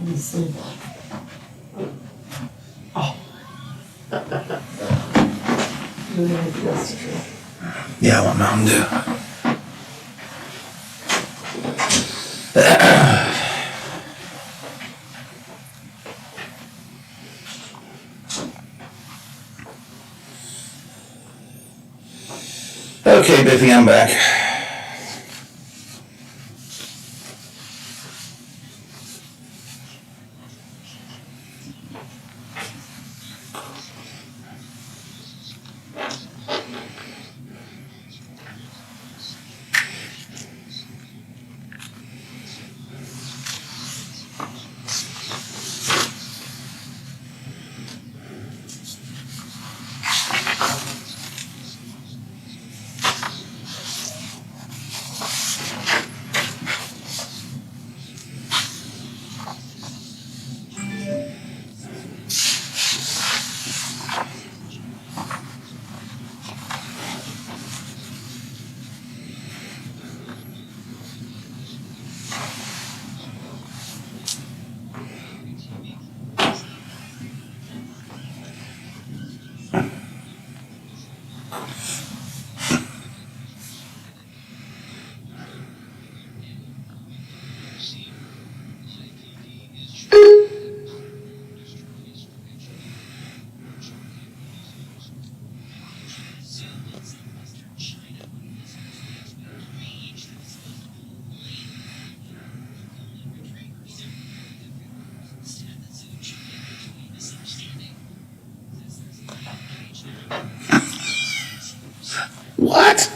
Let me see. Oh. Really make this true. Yeah, I want Mountain Dew. Okay, Biffy, I'm back. What?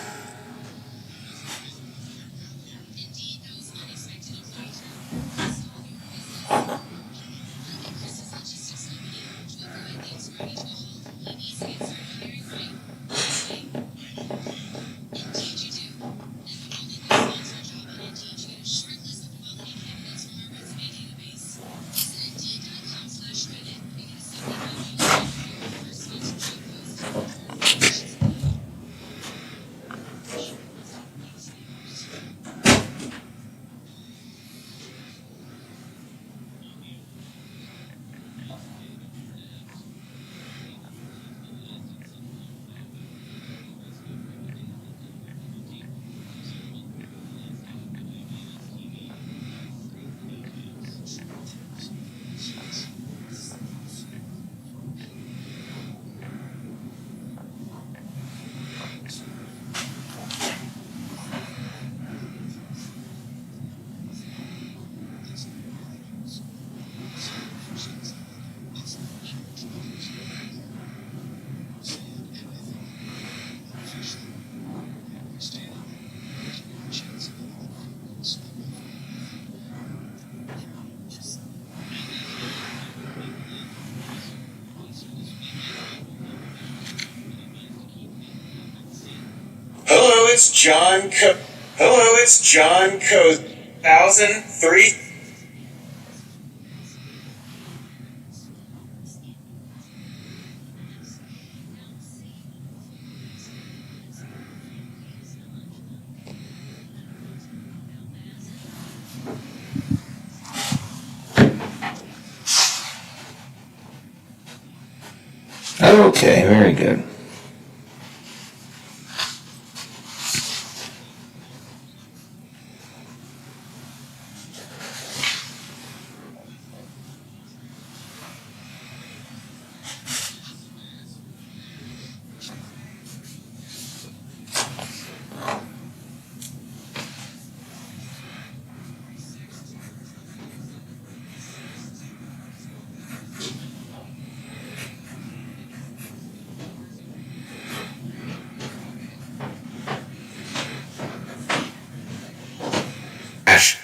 Hello, it's John Co. Hello, it's John Co. 1003. Okay, very good.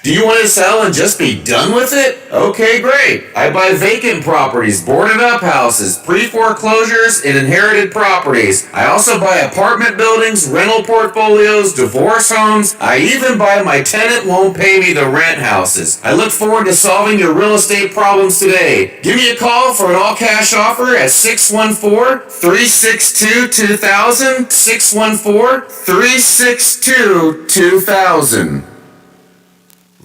Do you want to sell and just be done with it? Okay, great. I buy vacant properties, boarded up houses, pre-foreclosures, and inherited properties. I also buy apartment buildings, rental portfolios, divorce homes. I even buy my tenant won't pay me the rent houses. I look forward to solving your real estate problems today. Give me a call for an all-cash offer at 614-362-2000, 614-362-2000.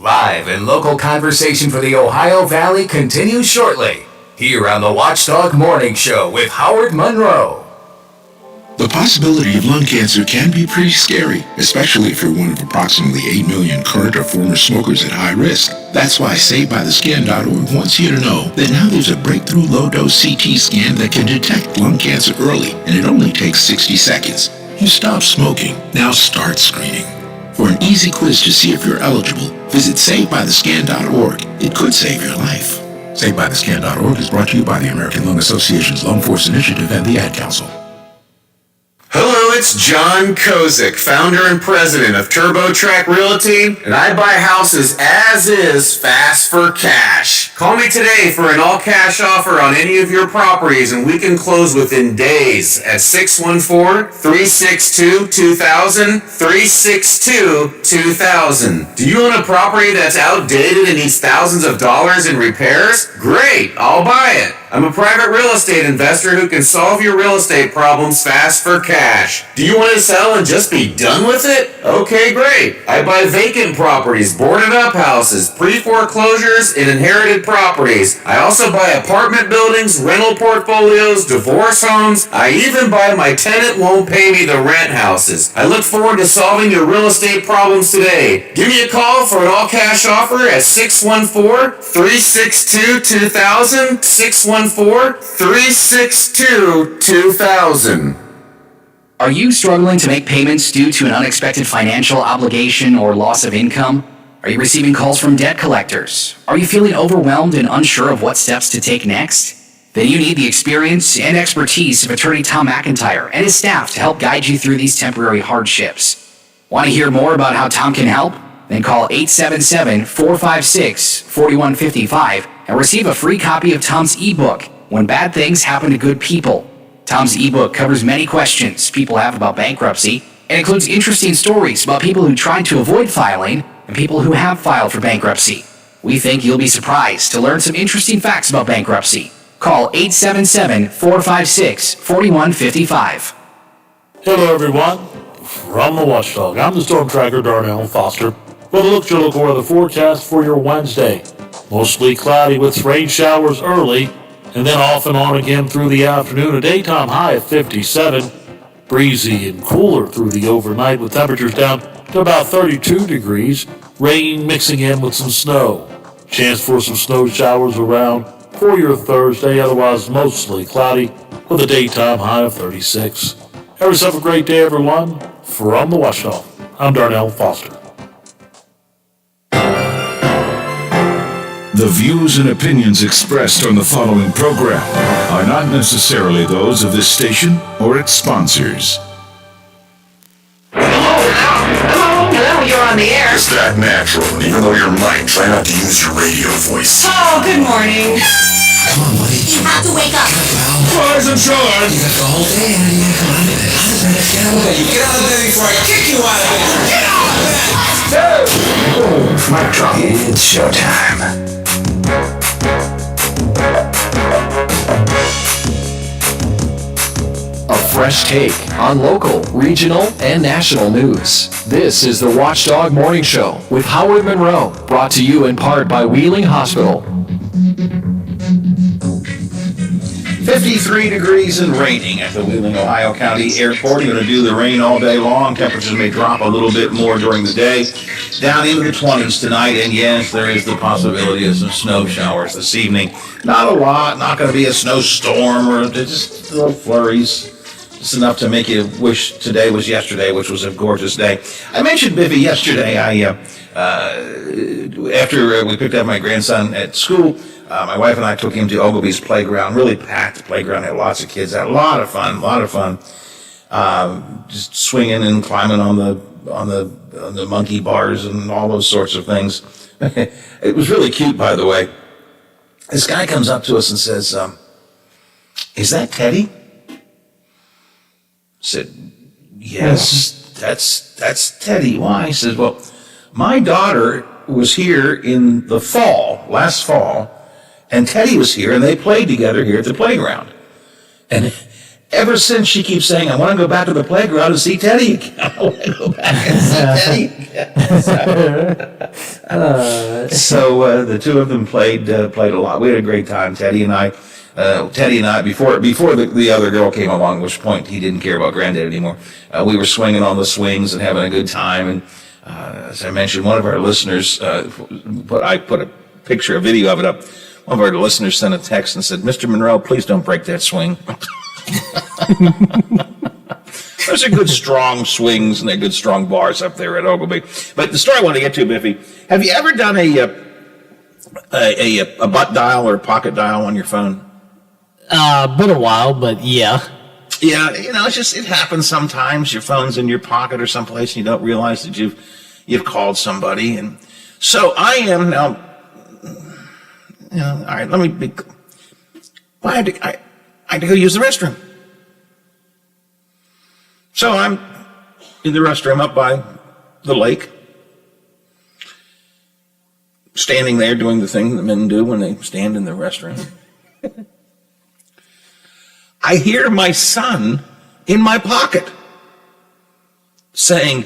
Live and local conversation for the Ohio Valley continues shortly, here on the Watchdog Morning Show with Howard Monroe. The possibility of lung cancer can be pretty scary, especially if you're one of approximately 8 million current or former smokers at high risk. That's why SaveByTheScan.org wants you to know that now there's a breakthrough low-dose CT scan that can detect lung cancer early, and it only takes 60 seconds. You stop smoking, now start screening. For an easy quiz to see if you're eligible, visit SaveByTheScan.org. It could save your life. SaveByTheScan.org is brought to you by the American Lung Association's Lung Force Initiative and the Ad Council. Hello, it's John Kozik, founder and president of TurboTrack Realty, and I buy houses as is, fast for cash. Call me today for an all-cash offer on any of your properties, and we can close within days at 614-362-2000, 362-2000. Do you own a property that's outdated and needs thousands of dollars in repairs? Great, I'll buy it. I'm a private real estate investor who can solve your real estate problems fast for cash. Do you want to sell and just be done with it? Okay, great. I buy vacant properties, boarded up houses, pre-foreclosures, and inherited properties. I also buy apartment buildings, rental portfolios, divorce homes. I even buy my tenant won't pay me the rent houses. I look forward to solving your real estate problems today. Give me a call for an all-cash offer at 614-362-2000, 614-362-2000. Are you struggling to make payments due to an unexpected financial obligation or loss of income? Are you receiving calls from debt collectors? Are you feeling overwhelmed and unsure of what steps to take next? Then you need the experience and expertise of attorney Tom McIntyre and his staff to help guide you through these temporary hardships. Want to hear more about how Tom can help? Then call 877-456-4155 and receive a free copy of Tom's ebook, When Bad Things Happen to Good People. Tom's ebook covers many questions people have about bankruptcy and includes interesting stories about people who tried to avoid filing and people who have filed for bankruptcy. We think you'll be surprised to learn some interesting facts about bankruptcy. Call 877-456-4155. Hello, everyone. From the Watchdog, I'm the Storm Tracker, Darnell Foster. Well, look your local weather forecast for your Wednesday. Mostly cloudy with rain showers early, and then off and on again through the afternoon. A daytime high of 57. Breezy and cooler through the overnight with temperatures down to about 32 degrees. Rain mixing in with some snow. Chance for some snow showers around for your Thursday. Otherwise, mostly cloudy with a daytime high of 36. Have yourself a great day, everyone. From the Watchdog, I'm Darnell Foster. The views and opinions expressed on the following program are not necessarily those of this station or its sponsors. Hello, you're on the air. It's that natural. Even though you're mine, try not to use your radio voice. Oh, good morning. Come on, buddy. You have to wake up. Rise and shine. You got the whole day ahead of you. Come on. Get out of bed. You get out of bed before I kick you out of bed. Get out of bed. Oh, mic drop. It's showtime. A fresh take on local, regional, and national news. This is the Watchdog Morning Show with Howard Monroe, brought to you in part by Wheeling Hospital. 53 degrees and raining at the Wheeling, Ohio County Airport. You're going to do the rain all day long. Temperatures may drop a little bit more during the day. Down into the 20s tonight, and yes, there is the possibility of some snow showers this evening. Not a lot, not going to be a snowstorm or just little flurries. Just enough to make you wish today was yesterday, which was a gorgeous day. I mentioned Biffy yesterday. After we picked up my grandson at school, my wife and I took him to Ogilvy's playground, really packed playground, had lots of kids, had a lot of fun. Just swinging and climbing on the monkey bars and all those sorts of things. It was really cute, by the way. This guy comes up to us and says, is that Teddy? I said, yes, that's Teddy. Why? He says, well, my daughter was here in the last fall, and Teddy was here, and they played together here at the playground. And ever since she keeps saying, I want to go back to the playground and see Teddy again. I want to go back and see Teddy again. So the two of them played a lot. We had a great time, Teddy and I, before the other girl came along, at which point he didn't care about Granddad anymore. We were swinging on the swings and having a good time. And as I mentioned, one of our listeners, I put a video of it up. One of our listeners sent a text and said, Mr. Monroe, please don't break that swing. Those are good strong swings and they're good strong bars up there at Ogilvy. But the story I want to get to, Biffy, have you ever done a butt dial or pocket dial on your phone? Been a while, but yeah. Yeah, it happens sometimes. Your phone's in your pocket or someplace and you don't realize that you've called somebody. And so I am now, all right, let me be, I had to go use the restroom. So I'm in the restroom up by the lake, standing there doing the thing that men do when they stand in the restroom. I hear my son in my pocket saying,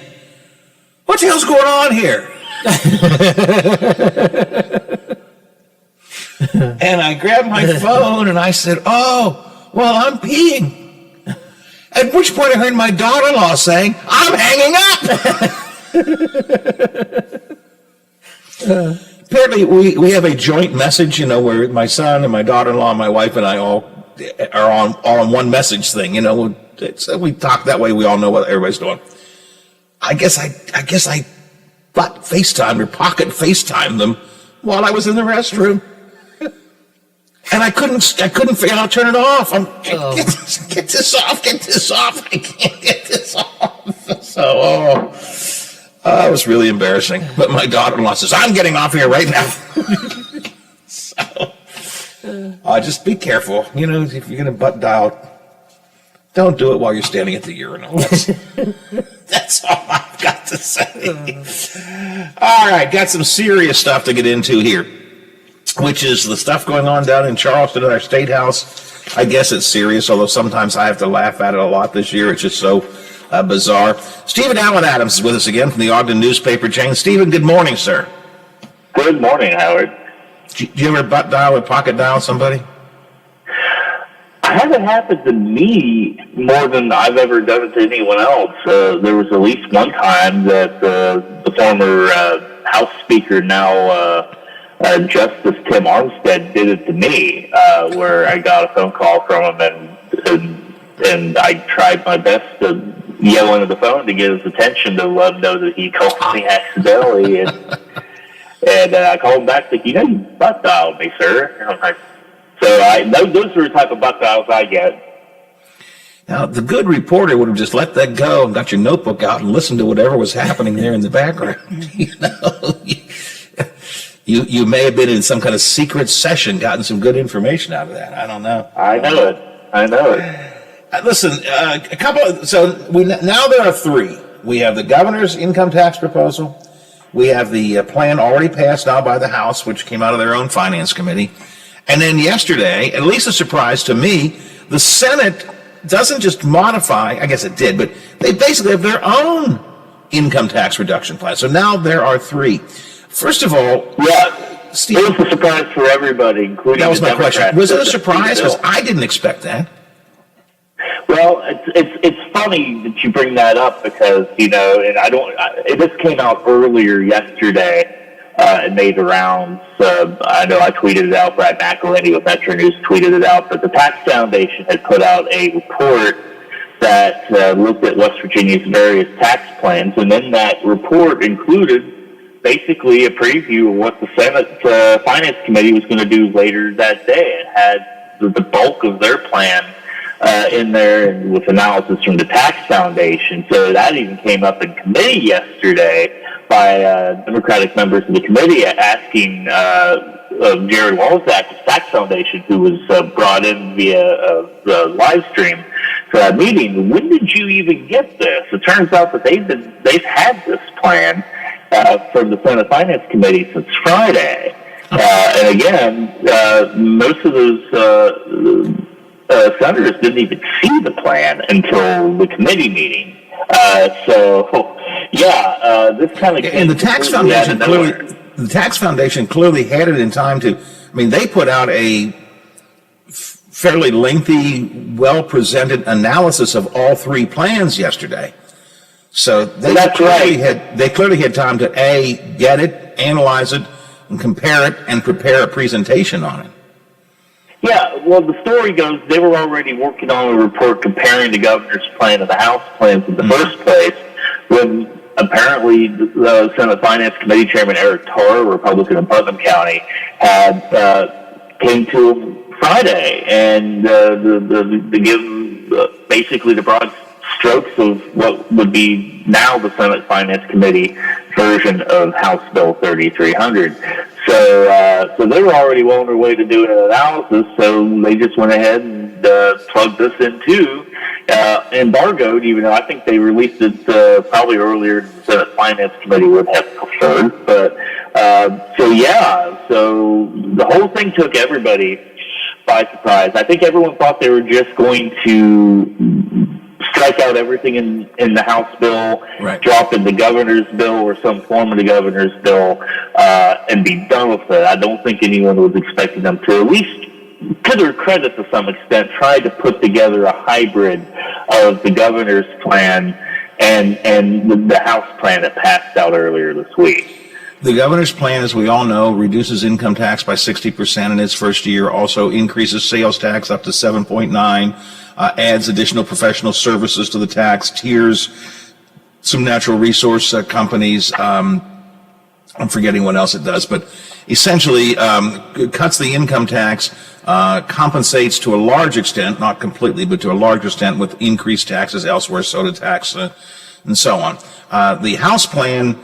what the hell's going on here? And I grabbed my phone and I said, oh, well, I'm peeing. At which point I heard my daughter-in-law saying, I'm hanging up. Apparently we have a joint message, where my son and my daughter-in-law and my wife and I all are all on one message thing, So we talk that way. We all know what everybody's doing. I guess I butt FaceTimed or pocket FaceTimed them while I was in the restroom. And I couldn't figure out how to turn it off. Get this off. I can't get this off. So, it was really embarrassing. But my daughter-in-law says, I'm getting off here right now. So, just be careful. If you're going to butt dial, don't do it while you're standing at the urinal. That's all I've got to say. All right, got some serious stuff to get into here, which is the stuff going on down in Charleston at our State House. I guess it's serious, although sometimes I have to laugh at it a lot this year. It's just so bizarre. Stephen Allen Adams is with us again from the Ogden newspaper chain. Stephen, good morning, sir. Good morning, Howard. Do you ever butt dial or pocket dial somebody? I haven't happened to me more than I've ever done it to anyone else. There was at least one time that the former House Speaker, now Justice Tim Armstead, did it to me, where I got a phone call from him and I tried my best to yell into the phone to get his attention to let him know that he called me accidentally. And I called him back, like, you butt dialed me, sir. And I'm like, those are the type of butt dials I get. Now, the good reporter would have just let that go and got your notebook out and listened to whatever was happening there in the background. You may have been in some kind of secret session, gotten some good information out of that. I don't know. I know it. Listen, now there are three. We have the governor's income tax proposal. We have the plan already passed now by the House, which came out of their own finance committee. And then yesterday, at least a surprise to me, the Senate doesn't just modify, I guess it did, but they basically have their own income tax reduction plan. So now there are three. First of all, Steve, it was a surprise for everybody, including that was the my Democrats. question. Was it a surprise? Because I didn't expect that. Well, it's funny that you bring that up because this came out earlier yesterday. It made the rounds. I know I tweeted it out. Brad McElhinney with Metro News tweeted it out. But the Tax Foundation had put out a report that looked at West Virginia's various tax plans, and then that report included basically a preview of what the Senate Finance Committee was going to do later that day. It had the bulk of their plan in there, and with analysis from the Tax Foundation. So that even came up in committee yesterday by Democratic members of the committee asking Jared Walzak of the Tax Foundation, who was brought in via the live stream for that meeting, when did you even get this? It turns out that they've had this plan from the Senate Finance Committee since Friday. And again, most of those senators didn't even see the plan until the committee meeting. This kind of and the tax foundation clearly had it in time to. I mean, they put out a fairly lengthy, well-presented analysis of all three plans yesterday. So they clearly had time to get it, analyze it, and compare it, and prepare a presentation on it. Yeah, well, the story goes they were already working on a report comparing the governor's plan and the House plans in the first place when apparently the Senate Finance Committee Chairman Eric Tarr, Republican of Putnam County, came to him Friday and give basically the broad strokes of what would be now the Senate Finance Committee version of House Bill 3300. So they were already well on their way to doing an analysis, so they just went ahead and plugged this into embargoed, even though I think they released it probably earlier than the Senate Finance Committee would have preferred. But so the whole thing took everybody by surprise. I think everyone thought they were just going to strike out everything in the House bill, drop in the governor's bill or some form of the governor's bill, and be done with it. I don't think anyone was expecting them to, at least to their credit to some extent, try to put together a hybrid of the governor's plan and the House plan that passed out earlier this week. The governor's plan, as we all know, reduces income tax by 60% in its first year, also increases sales tax up to 7.9%, adds additional professional services to the tax tiers, some natural resource companies. I'm forgetting what else it does, but essentially it cuts the income tax, compensates to a large extent, not completely, but to a large extent with increased taxes elsewhere, soda tax, and so on. The House plan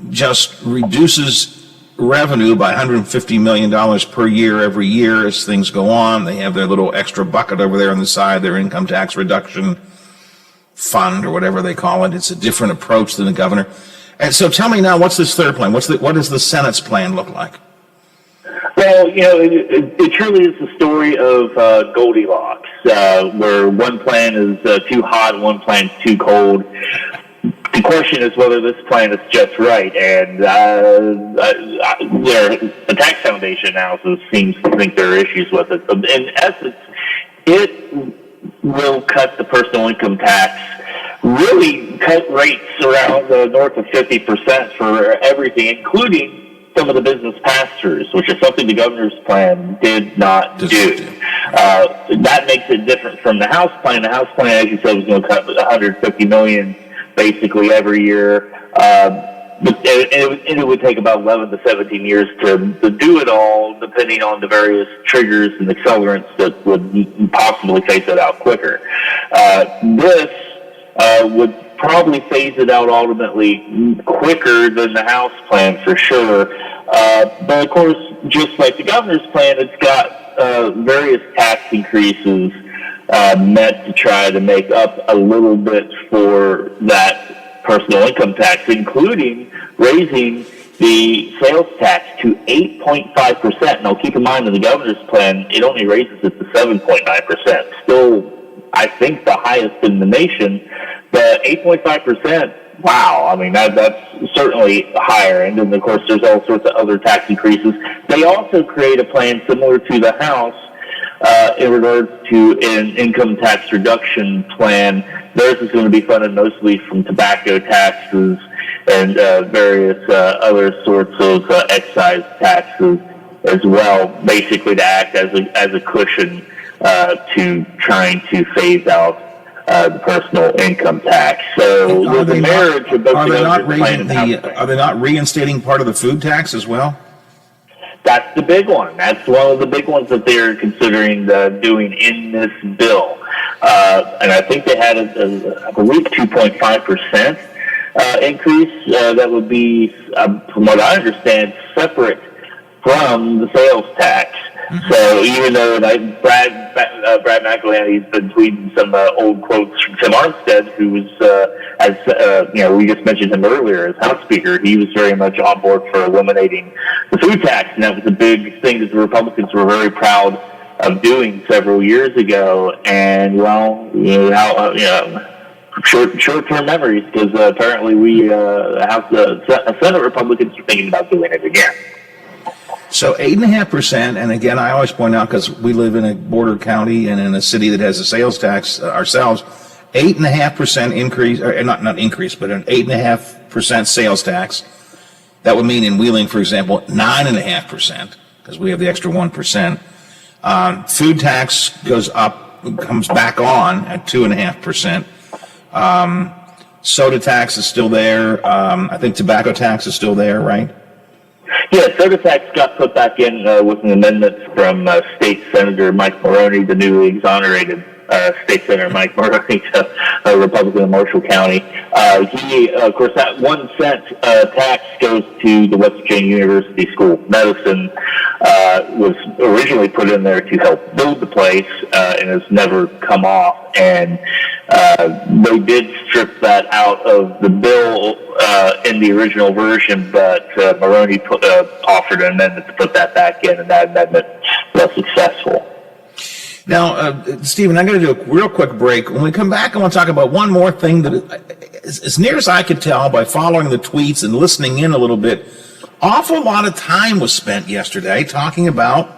just reduces revenue by $150 million per year every year as things go on. They have their little extra bucket over there on the side, their income tax reduction fund or whatever they call it. It's a different approach than the governor. And so tell me now, what's this third plan? What does the Senate's plan look like? Well, it truly is the story of Goldilocks, where one plan is too hot and one plan is too cold. The question is whether this plan is just right, and the tax foundation analysis seems to think there are issues with it. In essence, it will cut the personal income tax, really cut rates around north of 50% for everything, including some of the business pass-throughs, which is something the governor's plan did not do. That makes it different from the House plan. The House plan, as you said, was going to cut $150 million basically every year. It would take about 11 to 17 years to do it all, depending on the various triggers and accelerants that would possibly phase it out quicker. This would probably phase it out ultimately quicker than the House plan for sure. But of course, just like the governor's plan, it's got various tax increases meant to try to make up a little bit for that personal income tax, including raising the sales tax to 8.5%. Now, keep in mind, in the governor's plan, it only raises it to 7.9%. Still, I think, the highest in the nation. But 8.5%, wow. I mean, that's certainly higher. And then, of course, there's all sorts of other tax increases. They also create a plan similar to the House in regards to an income tax reduction plan. Theirs is going to be funded mostly from tobacco taxes and various other sorts of excise taxes as well, basically to act as a cushion to trying to phase out the personal income tax. So there's a marriage of both the governor's plan and the House plan. Are they not reinstating part of the food tax as well? That's the big one. That's one of the big ones that they're considering doing in this bill. And I think they had, I believe, 2.5% increase. That would be, from what I understand, separate from the sales tax. Mm-hmm. So even though Brad McElhaney's been tweeting some old quotes from Tim Armstead, who was, we just mentioned him earlier as House Speaker, he was very much on board for eliminating the food tax, and that was a big thing that the Republicans were very proud doing several years ago. And well, short-term memories, because apparently we have the Senate Republicans are thinking about doing it again. So 8.5%, and again, I always point out, because we live in a border county and in a city that has a sales tax ourselves, 8.5% increase, or not increase, but an 8.5% sales tax. That would mean in Wheeling, for example, 9.5%, because we have the extra 1%. Food tax goes up, comes back on at 2.5%. Soda tax is still there. I think tobacco tax is still there, right? Yeah, soda tax got put back in with an amendment from State Senator Mike Maroney, the newly exonerated State Senator Mike Maroney, a Republican in Marshall County. He, of course, that 1 cent tax goes to the West Virginia University School of Medicine. Was originally put in there to help build the place and has never come off. And they did strip that out of the bill in the original version, but Maroney offered an amendment to put that back in, and that amendment was successful. Now, Stephen, I'm going to do a real quick break. When we come back, I want to talk about one more thing that, as near as I could tell by following the tweets and listening in a little bit, awful lot of time was spent yesterday talking about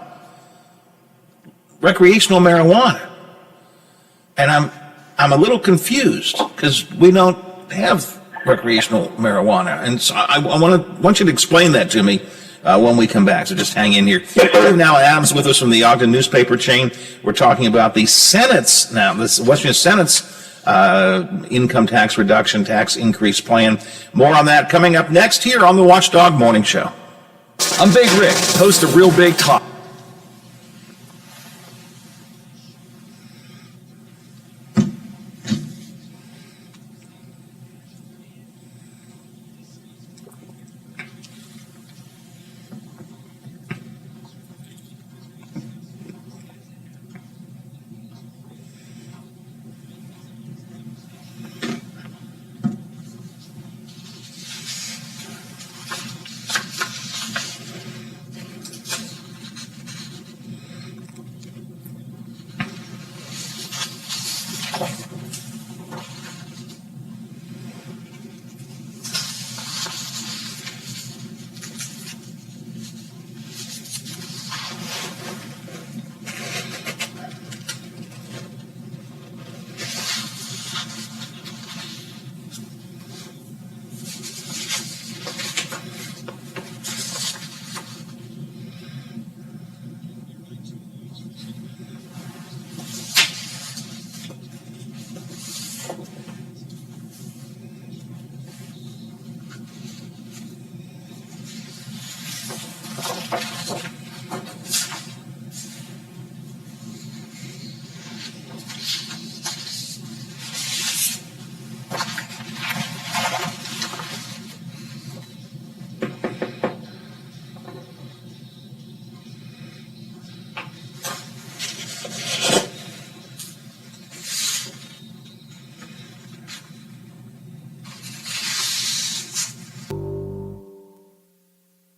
recreational marijuana. And I'm a little confused, because we don't have recreational marijuana. And so I want you to explain that to me when we come back. So just hang in here. We have now Adams with us from the Ogden newspaper chain. We're talking about the Senate's now, this West Virginia Senate's income tax reduction, tax increase plan. More on that coming up next here on the Watchdog Morning Show. I'm Big Rick, host of Real Big Talk.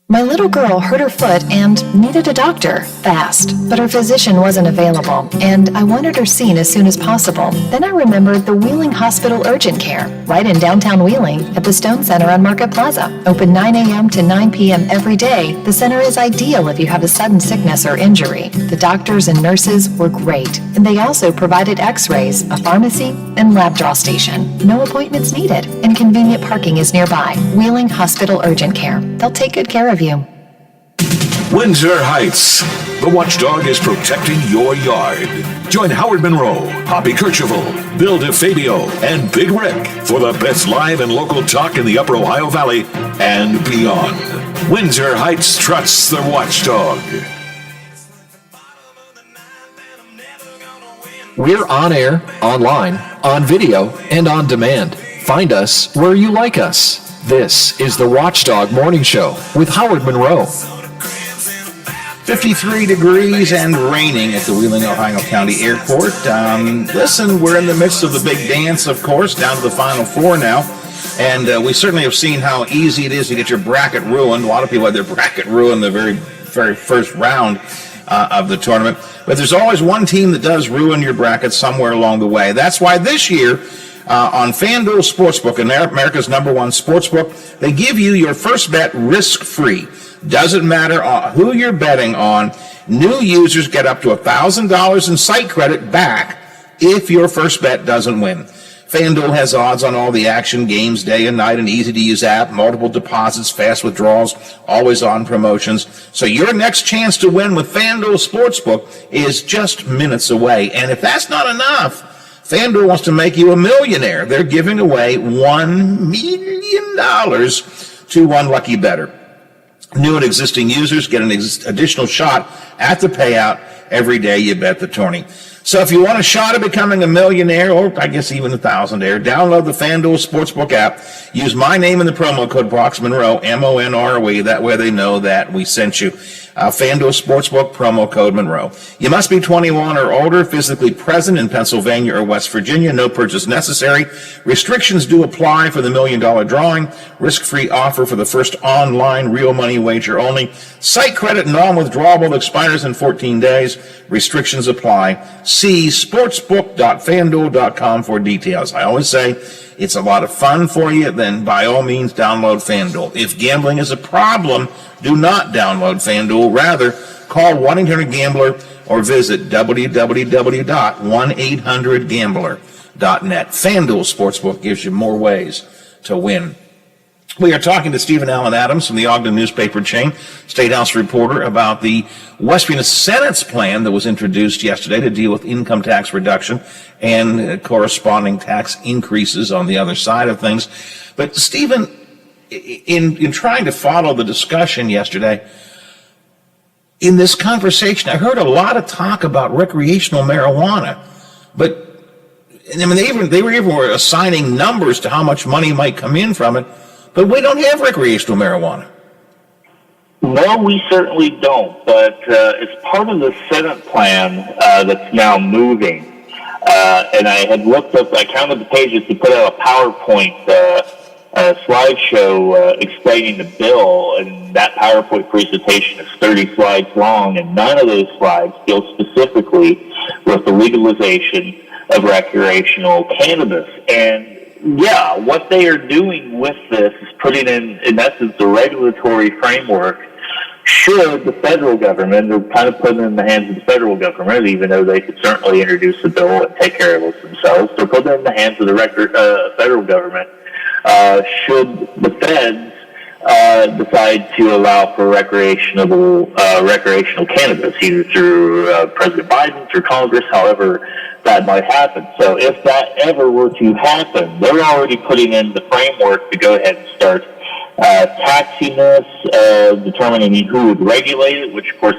My little girl hurt her foot and needed a doctor fast, but her physician wasn't available, and I wanted her seen as soon as possible. Then I remembered the Wheeling Hospital Urgent Care, right in downtown Wheeling at the Stone Center on Market Plaza. Open 9 a.m. to 9 p.m. every day, the center is ideal if you have a sudden sickness or injury. The doctors and nurses were great, and they also provided x-rays, a pharmacy, and lab draw station. No appointments needed, and convenient parking is nearby. Wheeling Hospital Urgent Care. They'll take good care of you. Windsor Heights. The Watchdog is protecting your yard. Join Howard Monroe, Poppy Kercheval, Bill DeFabio, and Big Rick for the best live and local talk in the Upper Ohio Valley and beyond. Windsor Heights trusts the Watchdog. We're on air, online, on video, and on demand. Find us where you like us. This is the Watchdog Morning Show with Howard Monroe. 53 degrees and raining at the Wheeling, Ohio County Airport. Listen, we're in the midst of the big dance, of course, down to the Final Four now. And we certainly have seen how easy it is to get your bracket ruined. A lot of people had their bracket ruined the very first round. of the tournament. But there's always one team that does ruin your bracket somewhere along the way. That's why this year on FanDuel Sportsbook, America's #1 sportsbook, they give you your first bet risk-free. Doesn't matter who you're betting on. New users get up to $1,000 in site credit back if your first bet doesn't win. FanDuel has odds on all the action, games, day and night, an easy-to-use app, multiple deposits, fast withdrawals, always-on promotions. So your next chance to win with FanDuel Sportsbook is just minutes away. And if that's not enough, FanDuel wants to make you a millionaire. They're giving away $1 million to one lucky bettor. New and existing users get an additional shot at the payout every day you bet the tourney. So if you want a shot at becoming a millionaire, or I guess even a thousandaire, download the FanDuel Sportsbook app. Use my name in the promo code Brox Monroe, MONROE. That way they know that we sent you. FanDuel Sportsbook, promo code Monroe. You must be 21 or older, physically present in Pennsylvania or West Virginia. No purchase necessary. Restrictions do apply for the $1 million drawing. Risk-free offer for the first online real money wager only. Site credit non-withdrawable expires in 14 days. Restrictions apply. See sportsbook.fanduel.com for details. I always say it's a lot of fun for you. Then by all means download FanDuel. If gambling is a problem, do not download FanDuel. Rather, call 1-800-GAMBLER or visit www.1800gambler.net. FanDuel Sportsbook gives you more ways to win. We are talking to Stephen Allen Adams from the Ogden newspaper chain, State House reporter, about the West Virginia Senate's plan that was introduced yesterday to deal with income tax reduction and corresponding tax increases on the other side of things. But Stephen, in trying to follow the discussion yesterday, in this conversation, I heard a lot of talk about recreational marijuana, but I mean, they were even assigning numbers to how much money might come in from it. But we don't have recreational marijuana. No, we certainly don't. But it's part of the Senate plan that's now moving. And I had looked up, I counted the pages to put out a PowerPoint slideshow explaining the bill. And that PowerPoint presentation is 30 slides long. And none of those slides deal specifically with the legalization of recreational cannabis. And yeah, what they are doing with this is putting in essence, a regulatory framework. Should the federal government, they're kind of putting it in the hands of the federal government, even though they could certainly introduce a bill and take care of it themselves. They're putting it in the hands of the federal government. Should the feds decide to allow for recreational cannabis, either through President Biden, through Congress, however that might happen. So if that ever were to happen, they're already putting in the framework to go ahead and start taxing this, determining who would regulate it, which of course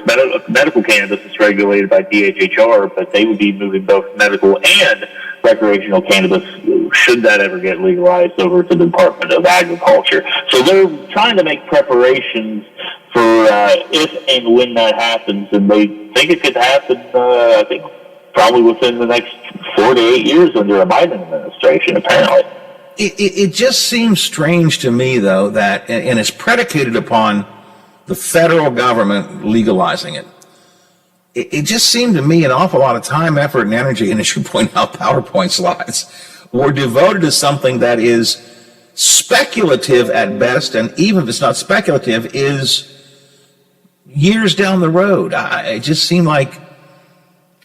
medical cannabis is regulated by DHHR, but they would be moving both medical and recreational cannabis, should that ever get legalized, over to the Department of Agriculture. So they're trying to make preparations for if and when that happens, and they think it could happen, I think, probably within the next 4 to 8 years under a Biden administration, apparently. It just seems strange to me, though, that, and it's predicated upon the federal government legalizing it. It just seemed to me an awful lot of time, effort, and energy, and as you point out, PowerPoint slides, were devoted to something that is speculative at best, and even if it's not speculative, is years down the road. It just seemed like,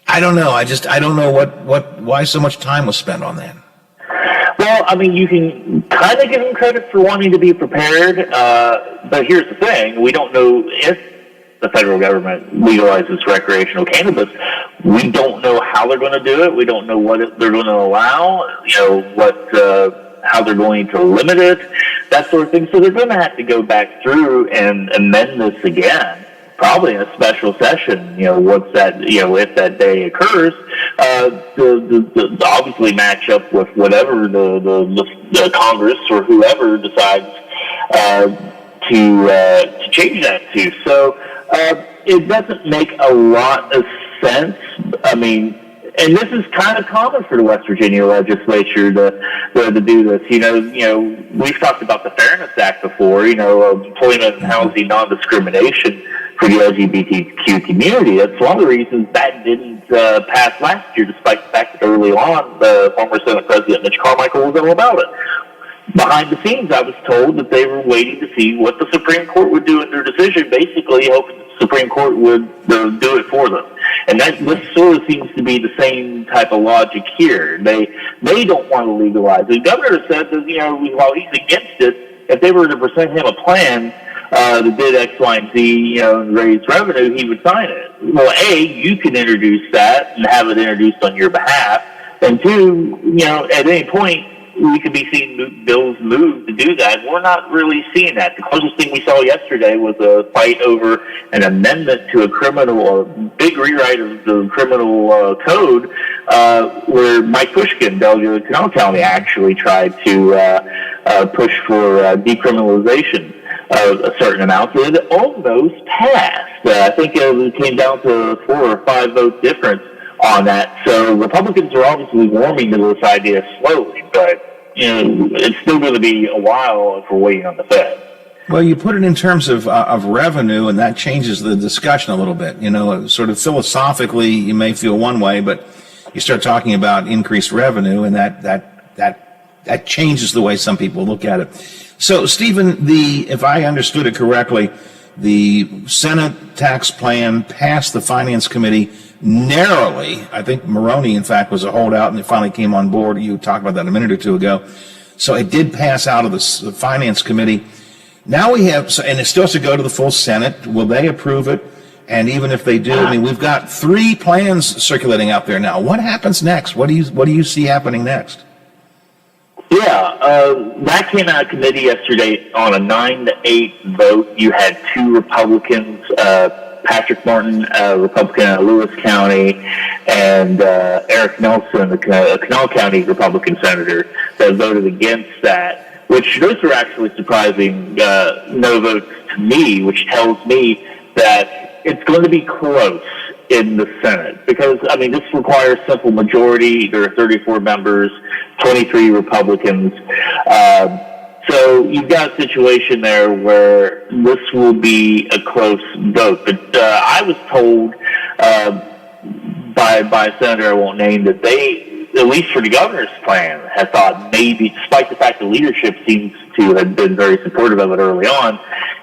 I don't know. I don't know why so much time was spent on that. Well, I mean, you can kind of give them credit for wanting to be prepared, but here's the thing. We don't know if the federal government legalizes recreational cannabis. We don't know how they're going to do it. We don't know what they're going to allow, how they're going to limit it, that sort of thing. So they're going to have to go back through and amend this again, probably in a special session, once that, if that day occurs, to obviously match up with whatever the Congress or whoever decides to change that to. So it doesn't make a lot of sense. I mean, and this is kind of common for the West Virginia legislature to do this. We've talked about the Fairness Act before, employment and housing non-discrimination for the LGBTQ community. That's one of the reasons that didn't pass last year, despite the fact that early on the former Senate President Mitch Carmichael was all about it. Behind the scenes, I was told that they were waiting to see what the Supreme Court would do in their decision, basically hoping the Supreme Court would do it for them. And this sort of seems to be the same type of logic here. They don't want to legalize it. The governor said that, while he's against it, if they were to present him a plan that did X, Y, and Z, and raise revenue, he would sign it. Well, A, you can introduce that and have it introduced on your behalf. And two, at any point, we could be seeing bills move to do that. We're not really seeing that. The closest thing we saw yesterday was a fight over an amendment to a big rewrite of the criminal code, where Mike Pushkin, delegate of Canal County, actually tried to push for decriminalization of a certain amount. So it almost passed. I think it came down to a 4 or 5 vote difference on that. So Republicans are obviously warming to this idea slowly, but it's still going to be a while if we're waiting on the Fed. Well, you put it in terms of revenue, and that changes the discussion a little bit. Sort of philosophically, you may feel one way, but you start talking about increased revenue, and that changes the way some people look at it. So, Stephen, if I understood it correctly, the Senate tax plan passed the Finance Committee narrowly. I think Maroney, in fact, was a holdout, and it finally came on board. You talked about that a minute or two ago. So it did pass out of the Finance Committee. Now we have, and it still has to go to the full Senate. Will they approve it? And even if they do, we've got 3 plans circulating out there now. What happens next? What do you see happening next? Yeah, that came out of committee yesterday on a 9-8 vote. You had 2 Republicans, Patrick Martin, Republican out of Lewis County, and Eric Nelson, the Canal County Republican senator, that voted against that, which those are actually surprising no votes to me, which tells me that it's going to be close in the Senate, because, this requires simple majority. There are 34 members, 23 Republicans. So you've got a situation there where this will be a close vote. But I was told by a senator I won't name that they, at least for the governor's plan, had thought maybe, despite the fact the leadership seems to have been very supportive of it early on,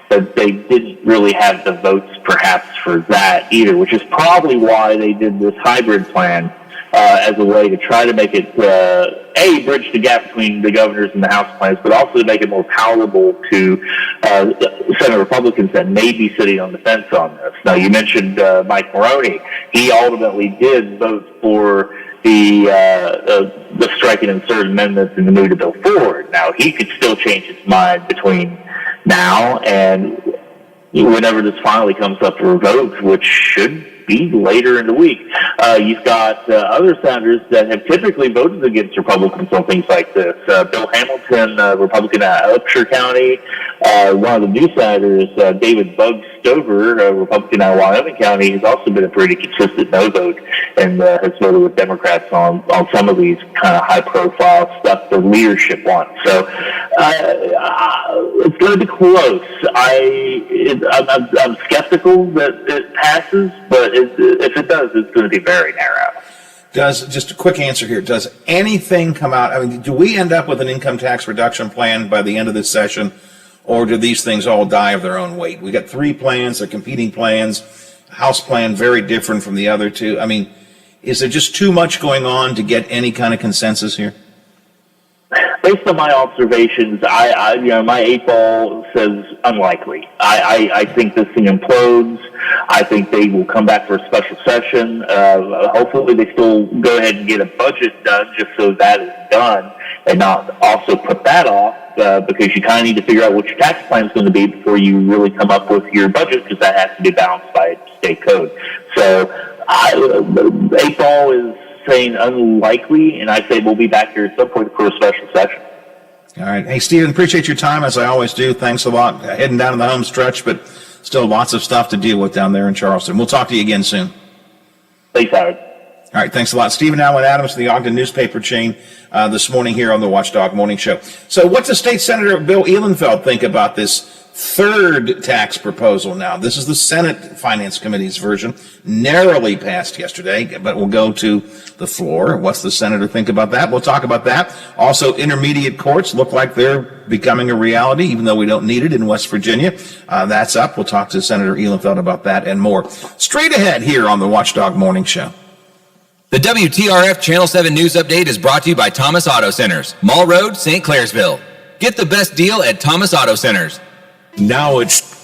that they didn't really have the votes perhaps for that either, which is probably why they did this hybrid plan as a way to try to make it, bridge the gap between the governor's and the House plans, but also to make it more palatable to Senate Republicans that may be sitting on the fence on this. Now, you mentioned Mike Maroney. He ultimately did vote for the strike and insert amendments in the move to bill forward. Now, he could still change his mind between now and whenever this finally comes up for a vote, which should be later in the week. You've got other senators that have typically voted against Republicans on things like this. Bill Hamilton, Republican out of Upshur County. One of the new senators, David Bugg Stover, Republican out of Wyoming County, has also been a pretty consistent no vote and has voted with Democrats on some of these kind of high-profile stuff the leadership wants. So it's going to be close. I'm skeptical that it passes, but if it does, it's going to be very narrow. Just a quick answer here, does anything come out? Do we end up with an income tax reduction plan by the end of this session, or do these things all die of their own weight? We got 3 plans, they're competing plans, House plan very different from the other 2. Is there just too much going on to get any kind of consensus here? Based on my observations, my 8 ball says unlikely. I think this thing implodes. I think they will come back for a special session. Hopefully they still go ahead and get a budget done just so that is done and not also put that off because you kind of need to figure out what your tax plan is going to be before you really come up with your budget, because that has to be balanced by state code. So 8 ball is saying unlikely, and I say we'll be back here at some point for a special session. All right. Hey, Stephen, appreciate your time, as I always do. Thanks a lot. Heading down to the home stretch, but still lots of stuff to deal with down there in Charleston. We'll talk to you again soon. Thanks, Howard. All right, thanks a lot. Stephen Allen Adams, the Ogden newspaper chain, this morning here on the Watchdog Morning Show. So what does State Senator Bill Ehlenfeld think about this third tax proposal now. This is the Senate Finance Committee's version, narrowly passed yesterday, but will go to the floor. What's the senator think about that? We'll talk about that. Also, intermediate courts look like they're becoming a reality, even though we don't need it in West Virginia. That's up. We'll talk to Senator Ehlenfeld about that and more. Straight ahead here on the Watchdog Morning Show. The WTRF Channel 7 News Update is brought to you by Thomas Auto Centers, Mall Road, St. Clairsville. Get the best deal at Thomas Auto Centers. Now it's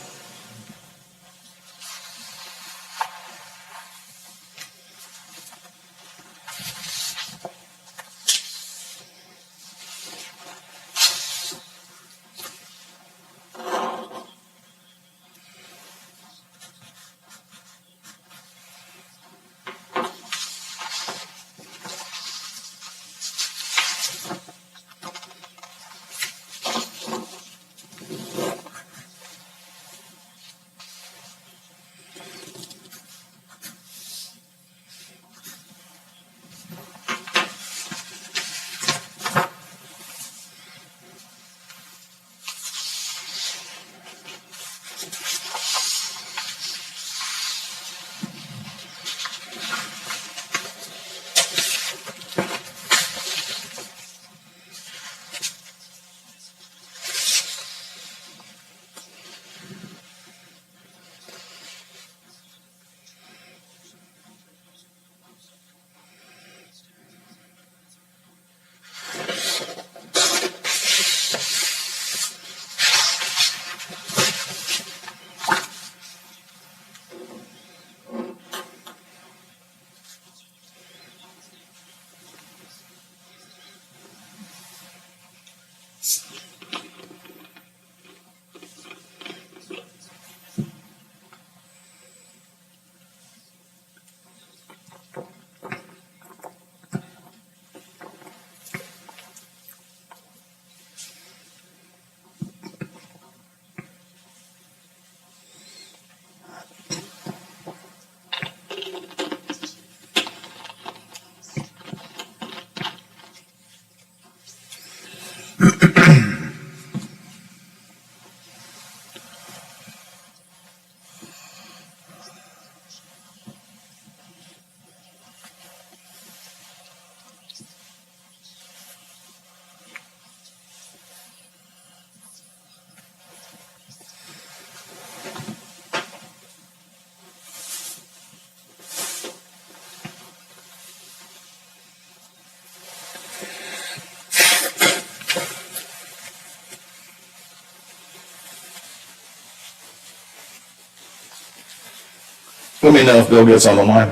Let me know if Bill gets on the line.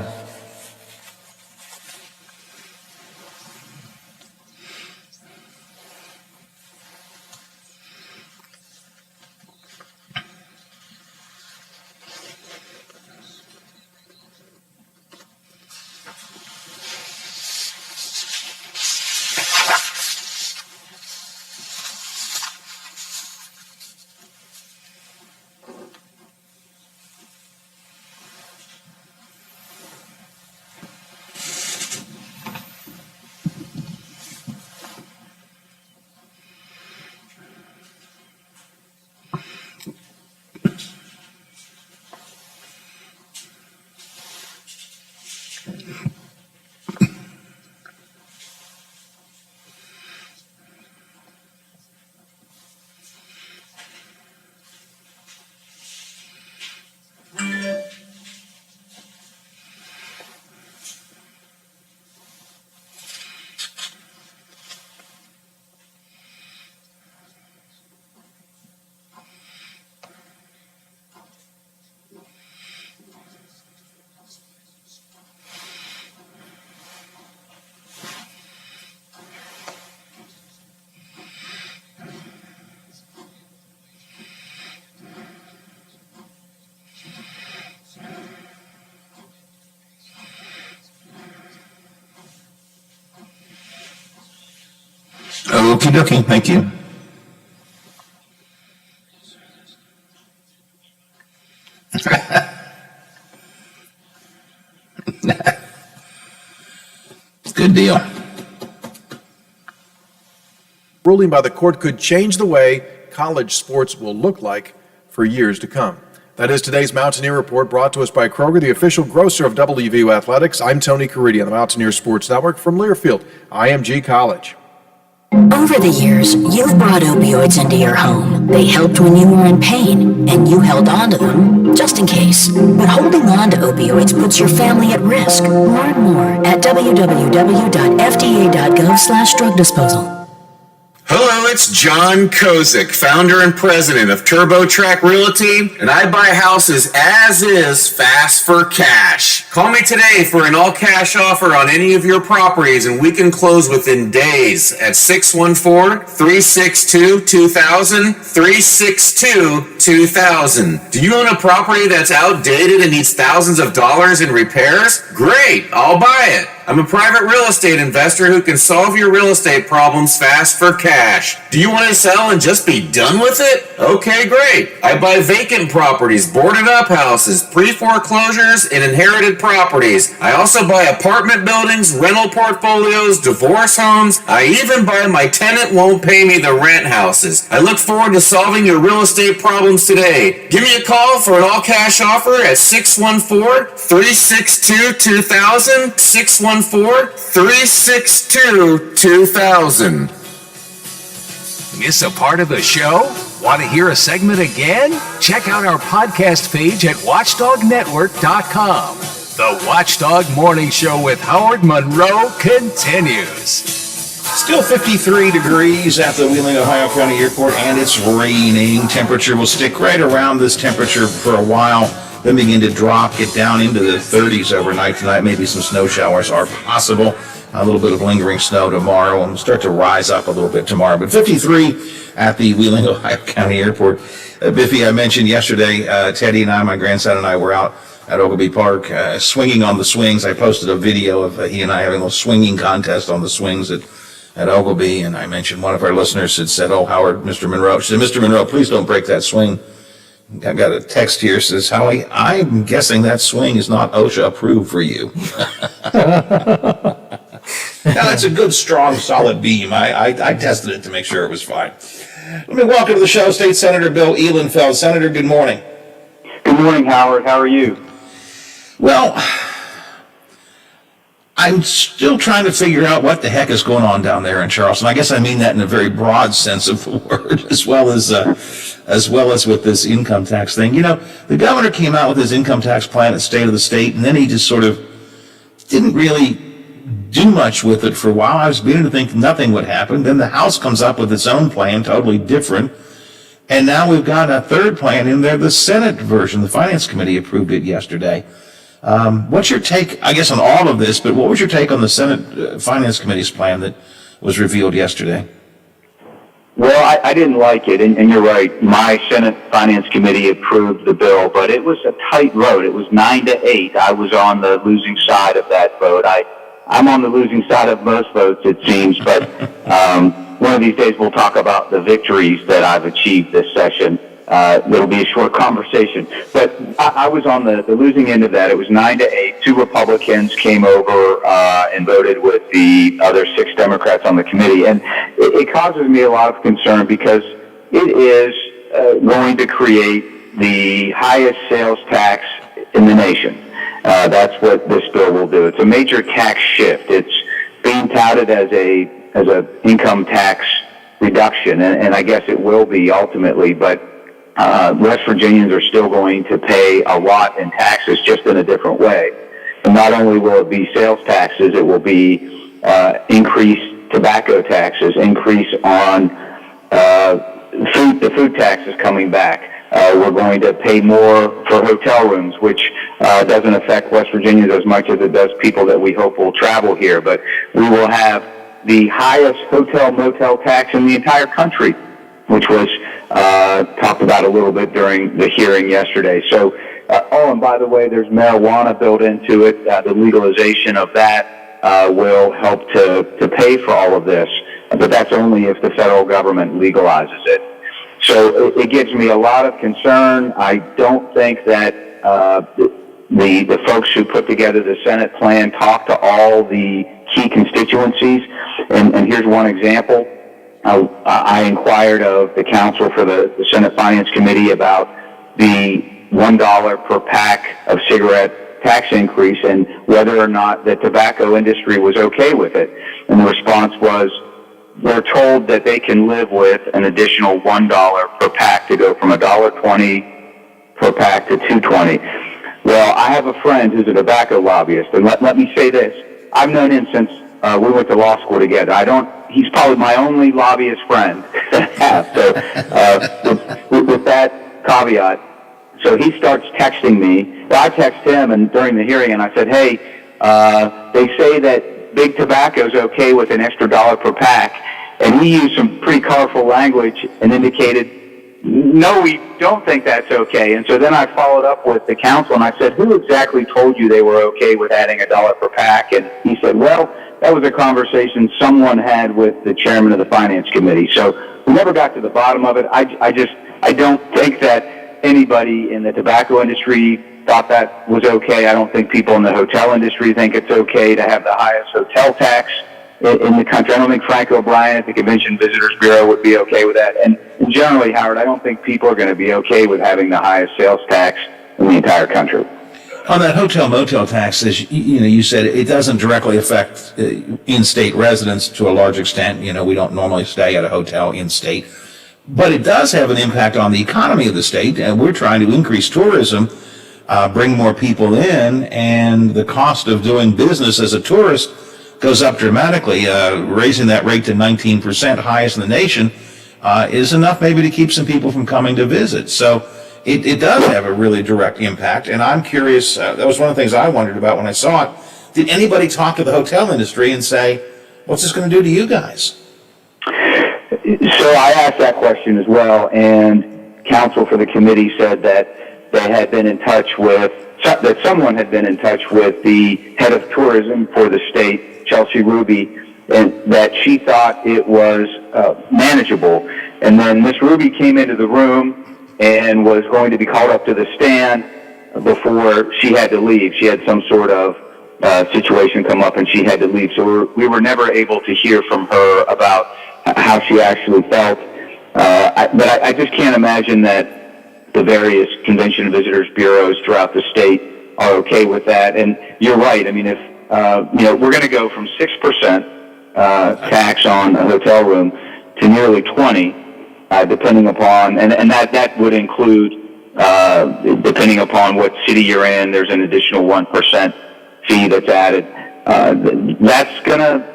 Okie dokie, thank you. Good deal. Ruling by the court could change the way college sports will look like for years to come. That is today's Mountaineer Report, brought to us by Kroger, the official grocer of WVU Athletics. I'm Tony Caridi on the Mountaineer Sports Network from Learfield, IMG College. Over the years, you've brought opioids into your home. They helped when you were in pain, and you held on to them, just in case. But holding on to opioids puts your family at risk. Learn more at www.fda.gov/drug disposal. Hello, it's John Kozik, founder and president of TurboTrack Realty, and I buy houses as is, fast for cash. Call me today for an all-cash offer on any of your properties, and we can close within days at 614-362-2000, 362-2000. Do you own a property that's outdated and needs thousands of dollars in repairs? Great, I'll buy it. I'm a private real estate investor who can solve your real estate problems fast for cash. Do you want to sell and just be done with it? Okay, great. I buy vacant properties, boarded up houses, pre-foreclosures, and inherited properties. I also buy apartment buildings, rental portfolios, divorce homes. I even buy my tenant won't pay me the rent houses. I look forward to solving your real estate problems today. Give me a call for an all-cash offer at 614-362-2000, 614-362-2000. Miss a part of the show? Want to hear a segment again? Check out our podcast page at watchdognetwork.com. The Watchdog Morning Show with Howard Monroe continues. Still 53 degrees at the Wheeling, Ohio County Airport, and it's raining. Temperature will stick right around this temperature for a while, then begin to drop, get down into the 30s overnight tonight. Maybe some snow showers are possible. A little bit of lingering snow tomorrow, and start to rise up a little bit tomorrow. But 53 at the Wheeling, Ohio County Airport. Biffy, I mentioned yesterday, Teddy and I, my grandson and I, were out at Ogilvy Park swinging on the swings. I posted a video of he and I having a little swinging contest on the swings at Ogilvy, and I mentioned one of our listeners had said, "Oh, Howard, Mr. Monroe." She said, "Mr. Monroe, please don't break that swing." I got a text here says, "Howie, I'm guessing that swing is not OSHA approved for you." Now, that's a good, strong, solid beam. I tested it to make sure it was fine. Let me welcome to the show State Senator Bill Ehlenfeld. Senator, good morning. Good morning, Howard. How are you? Well, I'm still trying to figure out what the heck is going on down there in Charleston. I guess I mean that in a very broad sense of the word, as well as with this income tax thing. You know, the governor came out with his income tax plan at State of the State, and then he just sort of didn't really do much with it for a while. I was beginning to think nothing would happen. Then the House comes up with its own plan, totally different. And now we've got a third plan in there, the Senate version. The Finance Committee approved it yesterday. What's your take, I guess, on all of this, but what was your take on the Senate Finance Committee's plan that was revealed yesterday? Well, I didn't like it, and you're right. My Senate Finance Committee approved the bill, but it was a tight vote. It was 9-8. I was on the losing side of that vote. I'm on the losing side of most votes, it seems, but one of these days we'll talk about the victories that I've achieved this session. It'll be a short conversation. But I was on the losing end of that. It was 9-8. 2 Republicans came over and voted with the other 6 Democrats on the committee. And it causes me a lot of concern because it is going to create the highest sales tax in the nation. That's what this bill will do. It's a major tax shift. It's being touted as a income tax reduction, and I guess it will be ultimately, but West Virginians are still going to pay a lot in taxes, just in a different way. And not only will it be sales taxes, it will be increased tobacco taxes, increase on the food taxes coming back. We're going to pay more for hotel rooms, which doesn't affect West Virginians as much as it does people that we hope will travel here. But we will have the highest hotel-motel tax in the entire country, which was talked about a little bit during the hearing yesterday. So, and by the way, there's marijuana built into it. The legalization of that will help to pay for all of this. But that's only if the federal government legalizes it. So it gives me a lot of concern. I don't think that the folks who put together the Senate plan talked to all the key constituencies. And here's one example. I inquired of the counsel for the Senate Finance Committee about the $1 per pack of cigarette tax increase and whether or not the tobacco industry was okay with it. And the response was, they're told that they can live with an additional $1 per pack to go from $1.20 per pack to $2.20. Well, I have a friend who's a tobacco lobbyist, and let me say this. I've known him since we went to law school together. He's probably my only lobbyist friend that I have. So with that caveat, so he starts texting me. Well, I text him and during the hearing, and I said, hey, they say that big tobacco is okay with an extra $1 per pack. And he used some pretty colorful language and indicated, no, we don't think that's okay. And so then I followed up with the council and I said, who exactly told you they were okay with adding $1 per pack? And he said, well, that was a conversation someone had with the chairman of the finance committee. So we never got to the bottom of it. I don't think that anybody in the tobacco industry thought that was okay. I don't think people in the hotel industry think it's okay to have the highest hotel tax in the country. I don't think Frank O'Brien at the Convention Visitors Bureau would be okay with that. And generally, Howard, I don't think people are going to be okay with having the highest sales tax in the entire country. On that hotel motel tax, as you said, it doesn't directly affect in-state residents to a large extent. We don't normally stay at a hotel in-state. But it does have an impact on the economy of the state, and we're trying to increase tourism, bring more people in, and the cost of doing business as a tourist goes up dramatically. Raising that rate to 19%, highest in the nation, is enough maybe to keep some people from coming to visit. So it does have a really direct impact, and I'm curious, that was one of the things I wondered about when I saw it. Did anybody talk to the hotel industry and say, what's this going to do to you guys? So I asked that question as well, and counsel for the committee said that they had been in touch with, that someone had been in touch with the head of tourism for the state, Chelsea Ruby, and that she thought it was manageable. And then Miss Ruby came into the room and was going to be called up to the stand before she had to leave. She had some sort of situation come up and she had to leave. So we were never able to hear from her about how she actually felt. But I just can't imagine that the various convention and visitors bureaus throughout the state are okay with that. And you're right. I mean, if we're going to go from 6% tax on a hotel room to nearly 20, depending upon, and that would include, depending upon what city you're in, there's an additional 1% fee that's added. That's going to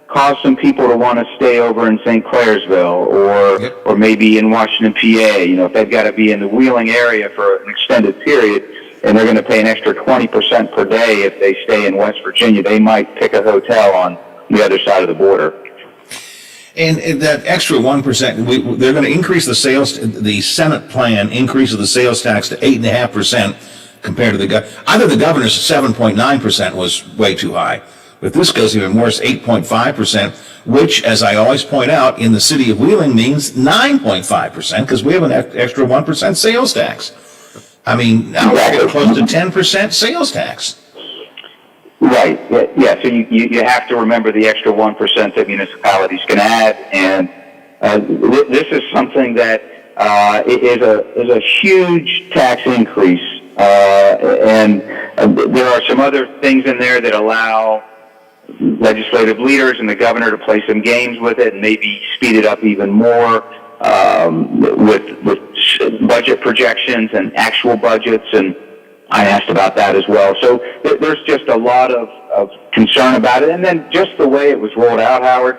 cause some people to want to stay over in St. Clairsville or maybe in Washington, PA. If they've got to be in the Wheeling area for an extended period and they're going to pay an extra 20% per day if they stay in West Virginia, they might pick a hotel on the other side of the border. And that extra 1%, they're going to increase the sales. The Senate plan increases the sales tax to 8.5% compared to I thought the governor's 7.9% was way too high. But this goes even worse, 8.5%, which, as I always point out, in the city of Wheeling means 9.5% because we have an extra 1% sales tax. I mean, now we're getting close to 10% sales tax. Right. Yeah. So you have to remember the extra 1% that municipalities can add, and this is something that is a huge tax increase, and there are some other things in there that allow legislative leaders and the governor to play some games with it and maybe speed it up even more with budget projections and actual budgets, and I asked about that as well. So there's just a lot of concern about it. And then just the way it was rolled out, Howard,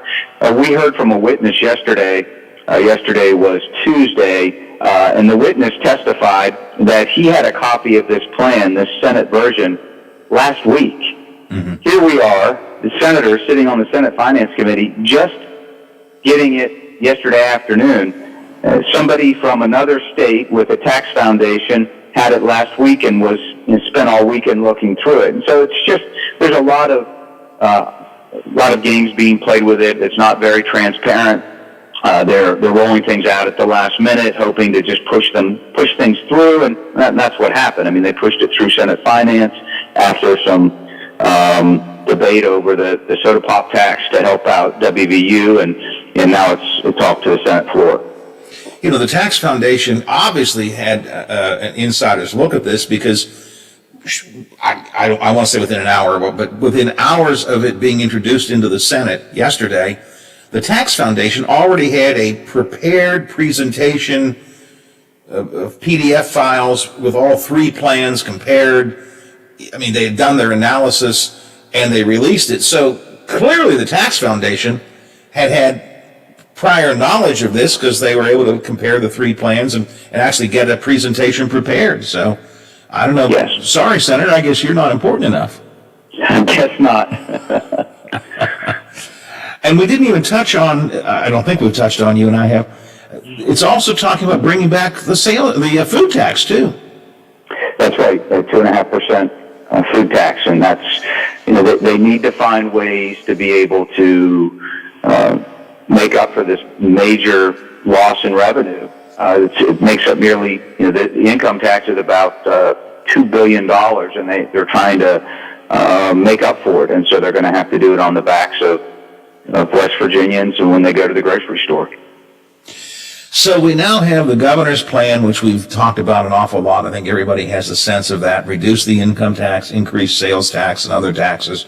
we heard from a witness yesterday. Yesterday was Tuesday, and the witness testified that he had a copy of this plan, this Senate version, last week. Mm-hmm. Here we are, the senator sitting on the Senate Finance Committee, just getting it yesterday afternoon. Somebody from another state with a tax foundation had it last week and was spent all weekend looking through it. And so it's just, there's a lot of games being played with it. It's not very transparent. They're rolling things out at the last minute, hoping to just push things through, and that's what happened. I mean, they pushed it through Senate Finance after some debate over the soda pop tax to help out WVU, and now it's off to the Senate floor. the Tax Foundation obviously had an insider's look at this because I want to say within an hour, but within hours of it being introduced into the Senate yesterday, the Tax Foundation already had a prepared presentation of PDF files with all three plans compared. I mean, they had done their analysis and they released it. So clearly the Tax Foundation had prior knowledge of this because they were able to compare the three plans and actually get a presentation prepared. So I don't know. Yes. Sorry, Senator, I guess you're not important enough. I guess not. And we didn't even touch on, I don't think we've touched on, you and I have, it's also talking about bringing back the food tax too. That's right, 2.5% food tax, and that's, they need to find ways to be able to make up for this major loss in revenue. It makes up nearly, the income tax is about $2 billion, and they're trying to make up for it, and so they're going to have to do it on the backs of West Virginians and when they go to the grocery store. So we now have the governor's plan, which we've talked about an awful lot. I think everybody has a sense of that. Reduce the income tax, increase sales tax and other taxes.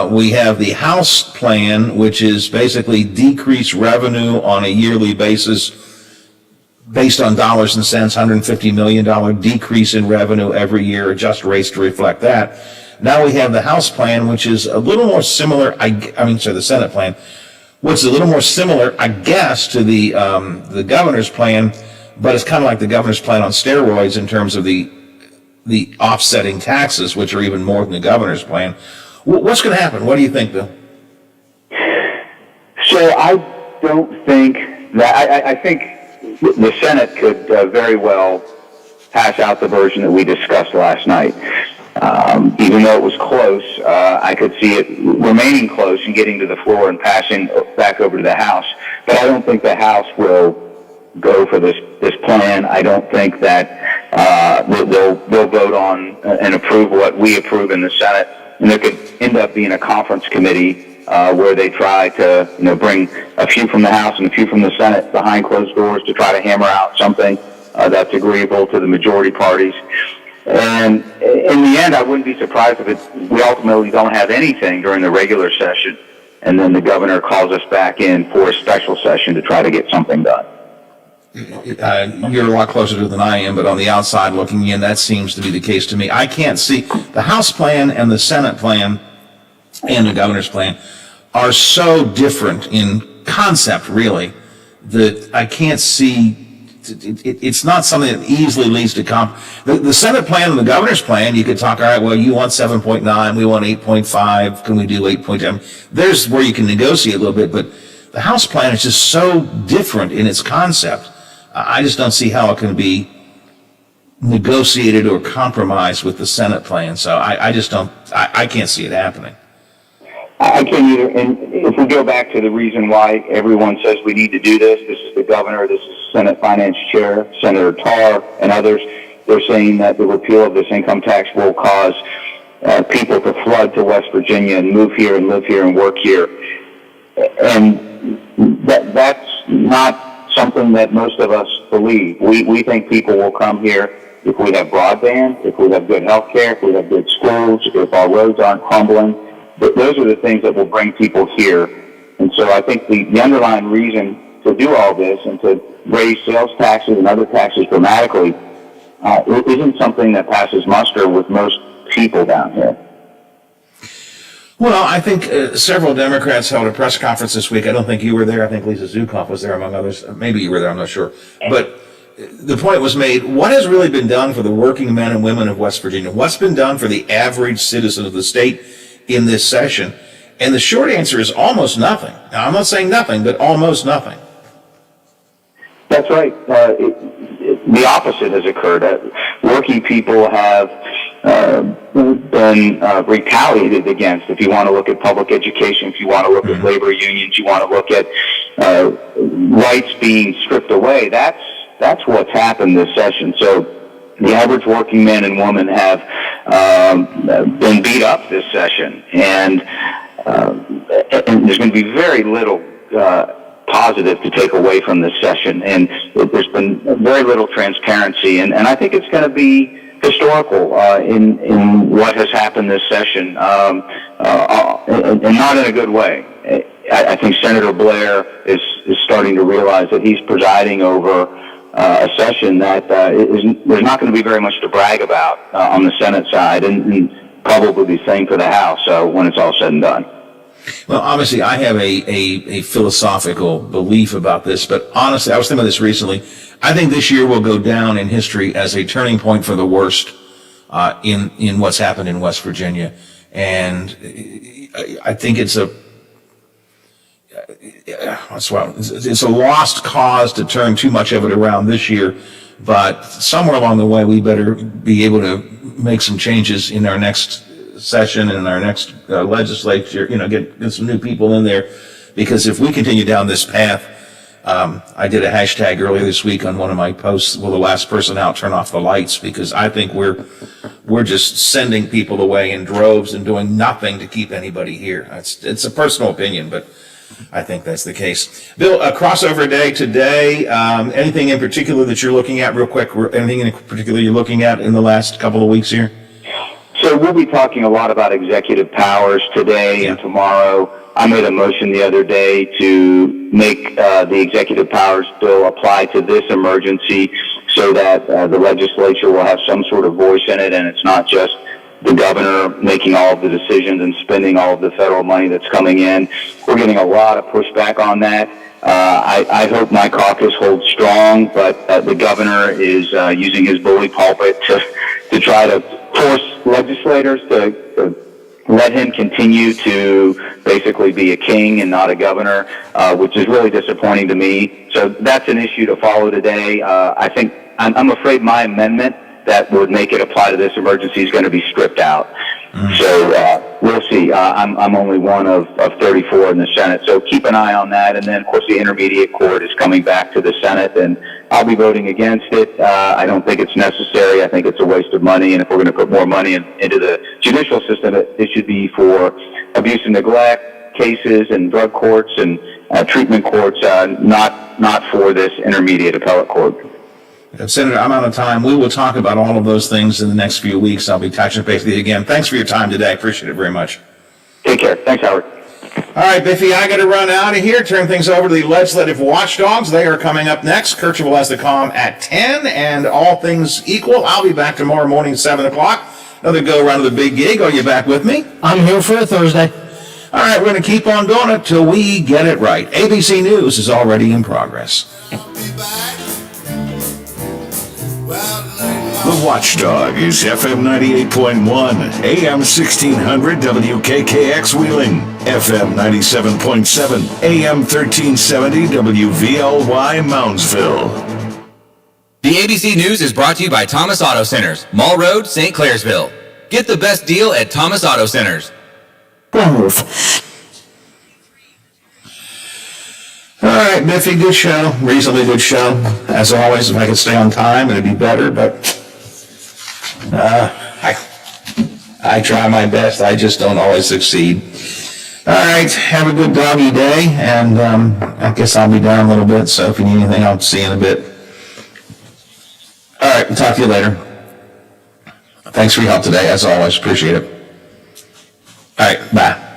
We have the House plan, which is basically decrease revenue on a yearly basis based on dollars and cents, $150 million decrease in revenue every year, adjust rates to reflect that. Now we have the House plan, which is a little more similar, the Senate plan, which is a little more similar, I guess, to the governor's plan, but it's kind of like the governor's plan on steroids in terms of the offsetting taxes, which are even more than the governor's plan. What's going to happen? What do you think, Bill? So I don't think that, I think the Senate could very well pass out the version that we discussed last night. Even though it was close, I could see it remaining close and getting to the floor and passing back over to the House. But I don't think the House will go for this plan. I don't think that they'll vote on and approve what we approve in the Senate. And there could end up being a conference committee where they try to bring a few from the House and a few from the Senate behind closed doors to try to hammer out something that's agreeable to the majority parties. And in the end, I wouldn't be surprised if we ultimately don't have anything during the regular session, and then the governor calls us back in for a special session to try to get something done. You're a lot closer to it than I am, but on the outside looking in, that seems to be the case to me. I can't see the House plan and the Senate plan and the governor's plan are so different in concept, really, that I can't see. It's not something that easily leads to the Senate plan and the governor's plan. You could talk, all right, well, you want 7.9, we want 8.5, can we do 8.10? There's where you can negotiate a little bit, but the House plan is just so different in its concept. I just don't see how it can be negotiated or compromised with the Senate plan. So I just don't, I can't see it happening. I can't either. And if we go back to the reason why everyone says we need to do this is the governor, this is Senate Finance Chair, Senator Tarr, and others. They're saying that the repeal of this income tax will cause people to flood to West Virginia and move here and live here and work here. And that's not something that most of us believe. We think people will come here if we have broadband, if we have good health care, if we have good schools, if our roads aren't crumbling. But those are the things that will bring people here. And so I think the underlying reason to do all this and to raise sales taxes and other taxes dramatically isn't something that passes muster with most people down here. Well, I think several Democrats held a press conference this week. I don't think you were there. I think Lisa Zukoff was there, among others. Maybe you were there, I'm not sure. But the point was made, what has really been done for the working men and women of West Virginia? What's been done for the average citizen of the state in this session? And the short answer is almost nothing. Now, I'm not saying nothing, but almost nothing. That's right. The opposite has occurred. Working people have been retaliated against. If you want to look at public education, if you want to look at labor unions, you want to look at rights being stripped away, that's what's happened this session. So the average working man and woman have been beat up this session, and there's going to be very little positive to take away from this session. And there's been very little transparency, and I think it's going to be historical in what has happened this session, and not in a good way. I think Senator Blair is starting to realize that he's presiding over a session that there's not going to be very much to brag about on the Senate side, and probably the same for the House when it's all said and done. Well, obviously, I have a philosophical belief about this, but honestly, I was thinking about this recently. I think this year will go down in history as a turning point for the worst in what's happened in West Virginia. And I think it's a lost cause to turn too much of it around this year. But somewhere along the way, we better be able to make some changes in our next session and in our next legislature, get some new people in there, because if we continue down this path, I did a hashtag earlier this week on one of my posts, will the last person out turn off the lights, because I think we're just sending people away in droves and doing nothing to keep anybody here. It's a personal opinion, but I think that's the case. Bill, a crossover day today. Anything in particular that you're looking at real quick? Anything in particular you're looking at in the last couple of weeks here? So we'll be talking a lot about executive powers today and tomorrow. I made a motion the other day to make the executive powers bill apply to this emergency so that the legislature will have some sort of voice in it, and it's not just the governor making all of the decisions and spending all of the federal money that's coming in. We're getting a lot of pushback on that. I hope my caucus holds strong, but the governor is using his bully pulpit to try to force legislators to let him continue to basically be a king and not a governor, which is really disappointing to me. So that's an issue to follow today. I'm afraid my amendment that would make it apply to this emergency is going to be stripped out. So we'll see. I'm only one of 34 in the Senate, so keep an eye on that. And then, of course, the intermediate court is coming back to the Senate, and I'll be voting against it. I don't think it's necessary. I think it's a waste of money, and if we're going to put more money into the judicial system, it should be for abuse and neglect cases and drug courts and treatment courts, not for this intermediate appellate court. Senator, I'm out of time. We will talk about all of those things in the next few weeks. I'll be touching base with you again. Thanks for your time today. I appreciate it very much. Take care. Thanks, Howard. All right, Biffy, I got to run out of here. Turn things over to the legislative watchdogs. They are coming up next. Kirchhoff has the calm at 10, and all things equal, I'll be back tomorrow morning, 7 o'clock. Another go around of the big gig. Are you back with me? I'm here for a Thursday. All right, we're going to keep on doing it till we get it right. ABC News is already in progress. The Watchdog is FM 98.1, AM 1600 WKKX Wheeling, FM 97.7, AM 1370 WVLY Moundsville. The ABC News is brought to you by Thomas Auto Centers, Mall Road, St. Clairsville. Get the best deal at Thomas Auto Centers. All right, Biffy, good show. Reasonably good show. As always, if I could stay on time, it'd be better, but I try my best. I just don't always succeed. All right, have a good doggy day, and I guess I'll be down a little bit, so if you need anything, I'll see you in a bit. All right, we'll talk to you later. Thanks for your help today, as always. Appreciate it. All right, bye.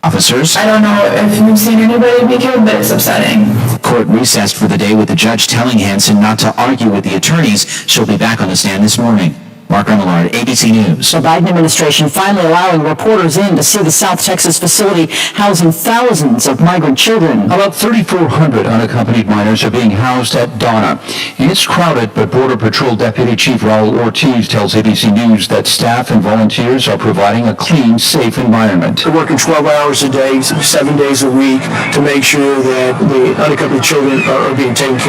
Officers. I don't know if you've seen anybody be killed, but it's upsetting. Court recessed for the day with the judge telling Hansen not to argue with the attorneys. She'll be back on the stand this morning. Mark Remillard, ABC News. The Biden administration finally allowing reporters in to see the South Texas facility housing thousands of migrant children. About 3,400 unaccompanied minors are being housed at Donna. It's crowded, but Border Patrol Deputy Chief Raul Ortiz tells ABC News that staff and volunteers are providing a clean, safe environment. They're working 12 hours a day, 7 days a week to make sure that the unaccompanied children are being taken care of.